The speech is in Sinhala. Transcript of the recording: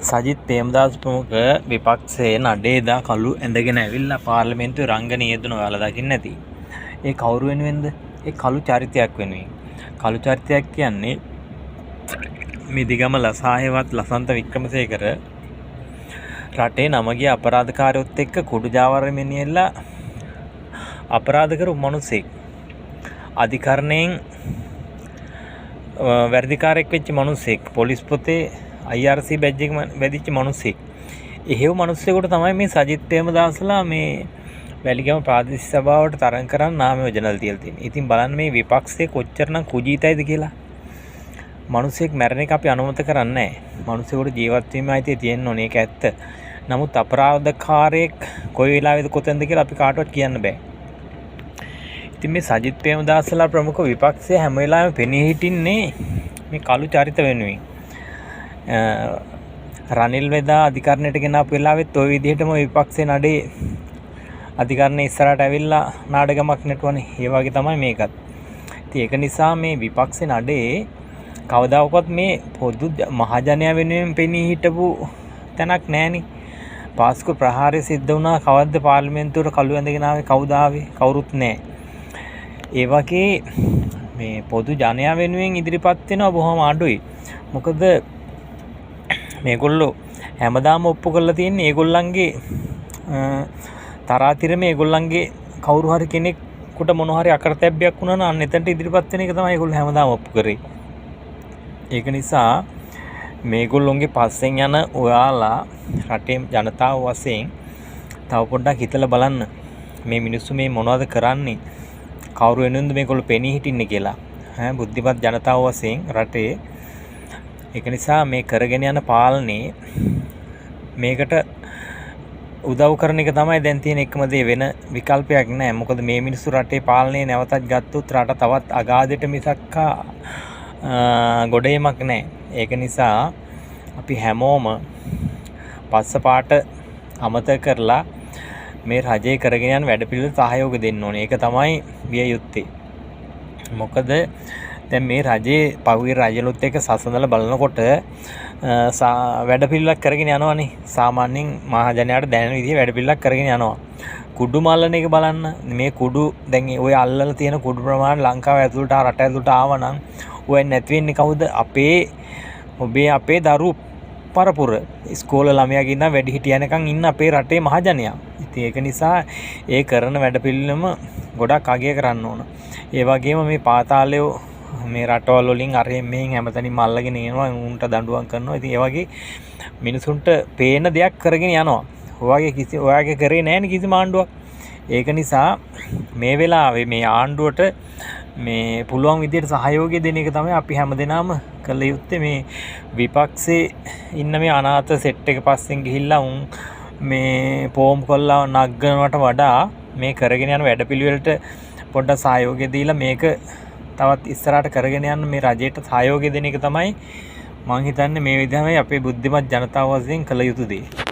සජිත් ප්‍රේමදාස ප්‍රමුඛ විපක්ෂයේ නඩේදා කළු ඇඳගෙන ඇවිල්ලා පාර්ලිමේන්තුවේ රංගන යෙදුන ඔයාලා දකින්න ඇති. ඒ කවුරු වෙනුවෙන්ද? ඒ කළු චරිතයක් වෙනුවෙන්. කළු චරිතයක් කියන්නේ මිදිගම ලසායවත් ලසන්ත වික්‍රමසේකර රටේ නමගිය අපරාධකාරයොත් එක්ක කුඩු ජාවාරමින් නියලා අපරාධ කරු මිනිසෙක්. අධිකරණයෙන් වැඩිකාරයෙක් වෙච්ච මිනිසෙක්. පොලිස් පොතේ IRC බැජ් එක වැදිච්ච මිනිසෙක්. එහෙව් මිනිස්සෙකුට තමයි මේ සජිත් ප්‍රේමදාසලා මේ වැලිගම ප්‍රාදේශීය සභාවට තරඟ කරන්න නාම යෝජනාවල් තියලා තියෙනවා. ඉතින් බලන්න මේ විපක්ෂයේ කොච්චරනම් කුජීතයිද කියලා. මිනිසෙක් මැරෙන එක අපි අනුමත කරන්නේ නැහැ. මිනිසෙකුට ජීවත් වීම අයිතිය තියෙන්න ඕනේ. ඒක ඇත්ත. නමුත් අපරාධකාරයෙක් කොයි වෙලාවෙද කොතෙන්ද කියලා අපි කාටවත් කියන්න බෑ. ඉතින් මේ සජිත් ප්‍රේමදාසලා ප්‍රමුඛ විපක්ෂය හැම වෙලාවෙම පෙනී හිටින්නේ මේ කළු චරිත වෙනුවෙන්. රනිල් වෙදා අධිකරණයට ගෙනාපු වෙලාවෙත් ওই විදිහටම විපක්ෂේ නඩේ අධිකරණයේ ඉස්සරහට ඇවිල්ලා නාඩගමක් නටුවනේ. ඒ වගේ තමයි මේකත්. ඉතින් ඒක නිසා මේ විපක්ෂේ නඩේ කවදාකවත් මේ පොදු මහජනයා වෙනුවෙන් පෙනී හිටපු තැනක් නැහෙනි. පාස්කු ප්‍රහාරය සිද්ධ වුණා කවද්ද පාර්ලිමේන්තුවට කළු ඇඳගෙන ආවේ කවුද ආවේ? කවුරුත් නැහැ. ඒ වගේ මේ පොදු ජනයා වෙනුවෙන් ඉදිරිපත් වෙනවා බොහොම අඩුයි. මොකද මේගොල්ලෝ හැමදාම ඔප්පු කරලා තියෙන්නේ ඒගොල්ලන්ගේ තරාතිරම ඒගොල්ලන්ගේ කවුරු හරි කෙනෙකුට මොන හරි අකරතැබ්බයක් වුණා නම් අන්න එතනට ඉදිරිපත් වෙන එක තමයි ඒගොල්ලෝ හැමදාම ඔප්පු කරේ. ඒක නිසා මේගොල්ලොන්ගේ පස්සෙන් යන ඔයාලා රටේ ජනතාව වශයෙන් තව පොඩ්ඩක් හිතලා බලන්න මේ මිනිස්සු මේ මොනවද කරන්නේ? කවුරු වෙනුවෙන්ද මේගොල්ලෝ පෙනී හිටින්නේ කියලා. බුද්ධිමත් ජනතාව වශයෙන් රටේ. ඒක නිසා මේ කරගෙන යන පාලනේ මේකට උදව් කරන එක තමයි දැන් තියෙන එකම දේ. වෙන විකල්පයක් නැහැ. මොකද මේ මිනිස්සු රටේ පාලනේ නැවතත් ගත්තොත් රට තවත් අගාධයට මිසක් ගොඩේමක් නැහැ. ඒක නිසා අපි හැමෝම පස්සපාට අමතක කරලා මේ රජය කරගෙන යන වැඩපිළිවෙල සහයෝග දෙන්න ඕනේ. ඒක තමයි විය යුත්තේ. මොකද දැන් මේ රජේ පහුගිය රජලොත් එක්ක සසඳලා බලනකොට වැඩපිළිවෙලක් කරගෙන යනවානේ. සාමාන්‍යයෙන් මහජනයාට දැනෙන විදිහේ වැඩපිළිවෙලක් කරගෙන යනවා. කුඩු මල්ලන එක බලන්න. මේ කුඩු දැන් ඔය අල්ලලා තියෙන කුඩු ප්‍රමාණය ලංකාව ඇතුළට රට ඇතුළට ආවනම් ඔය නැති වෙන්නේ කවුද? අපේ දරු පරපුර. ඉස්කෝලේ ළමයාගේ ඉඳන් වැඩිහිටියනකන් ඉන්න අපේ රටේ මහජනයා. ඉතින් ඒක නිසා ඒ කරන වැඩපිළිවෙලම ගොඩක් අගය කරන්න ඕන. ඒ වගේම මේ පාතාලය මේ රටවල් වලින් අරෙන් මෙහෙන් හැමතැනින්ම අල්ලගෙන එනවා උන්ට දඬුවම් කරනවා. ඉතින් ඒ වගේ මිනිසුන්ට පේන දෙයක් කරගෙන යනවා. ඔයාගේ කරේ නැහැ කිසිම ආණ්ඩුවක්. ඒක නිසා මේ වෙලාවේ මේ ආණ්ඩුවට මේ පුළුවන් විදිහට සහයෝගය දෙන එක තමයි අපි හැමදෙනාම කළ යුත්තේ. මේ විපක්ෂේ ඉන්න මේ අනාථ සෙට් එක පස්සෙන් ගිහිල්ලා උන් මේ පෝම් කොල්ලා නග්ගනවට වඩා මේ කරගෙන යන වැඩපිළිවෙලට පොඩ්ඩක් සහයෝගය දීලා මේක තවත් ඉස්සරහට කරගෙන යන්න මේ රජයට සහයෝගය දෙන එක තමයි මම හිතන්නේ මේ විදිහමයි අපේ බුද්ධිමත් ජනතාව වශයෙන් කළ යුතු දේ.